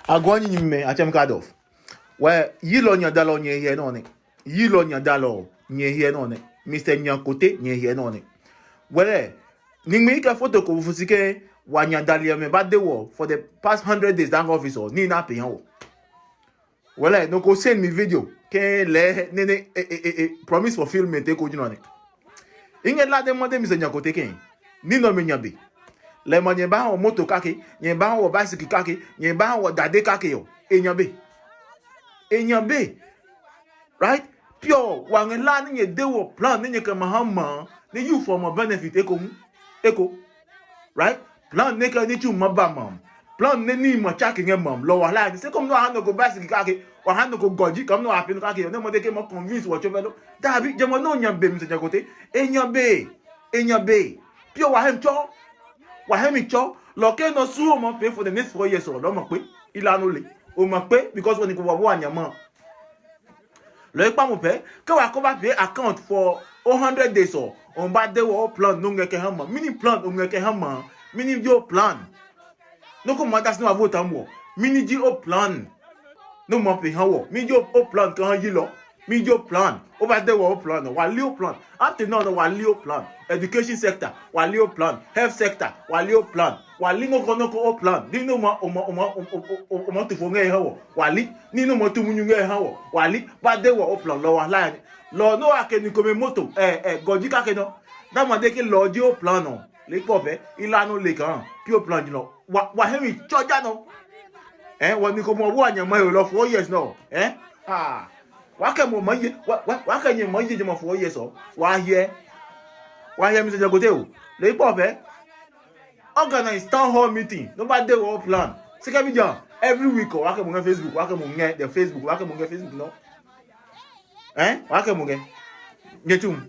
Agwani nyime achem kadof. Where yilo nyadalo nye here no ne. Yilo nyadalo nye here no ne. Mr. Nyankote nye here no ne. Where ningme ika photo ko fusike wa nyadali me bad de wo for the past 100 days that officer ni na pe yan. Where no ko send me video ke le nene promise for film te ko jino ne. Inge la de mo de Mr. Nyankote ken. Ni no me nyabe. Le mo nye ba o moto kake, nye ba o bicycle kake, nye ba o dade kake yo. Enyabe. Right? Pure wange la nye de wo plan nye ke mahama, ne you for my benefit eko. Right? Plan ne ke ni chu maba mam. Plan ne ni ma chake nge mam. Lo wala ni se comme no hando go bicycle kake, wa hando go goji comme no happen kake yo. Ne mo de ke mo convince wo chobelo. Dabi je mo no nyabe mi se Nyankote. Enyabe. Pure wa hem cho. Wahemi cho loke no su o mo pay for the next 4 years o lo mo pe ilanu le o mo pe because when you go wa anyama lo ipa mo pe ke wa ko ba pay account for 100 days o on ba de wo plan no ngeke hama mini plan o ngeke hama mini jo plan no ko mo das no vote am mini ji o plan no mo pe han wo mini jo o plan kan yi lo mini jo plan o ba de wo plan wa li o plan after now wa li o plan education sector wali o plan health sector wali o plan wali no o plan ni no mo to fo nge hawo wali ni no mo to munyu nge hawo wali ba de wo o plan lo wa la lo no akeni ko me moto goji ka ke no da mo de ke lo di o plan no le po pe ilanu le kan pi o plan jino wa hemi choja no woni ko mo wo anyama yo lo 4 years no wa ke mo manje wa ke nyi manje mo 4 years o wa here why hear Mr. Nyankote o le pop organize town hall meeting nobody dey work plan second video every week o wa ke mo nge Facebook wa ke mo nge the Facebook wa ke mo nge Facebook no wa ke mo nge ngetum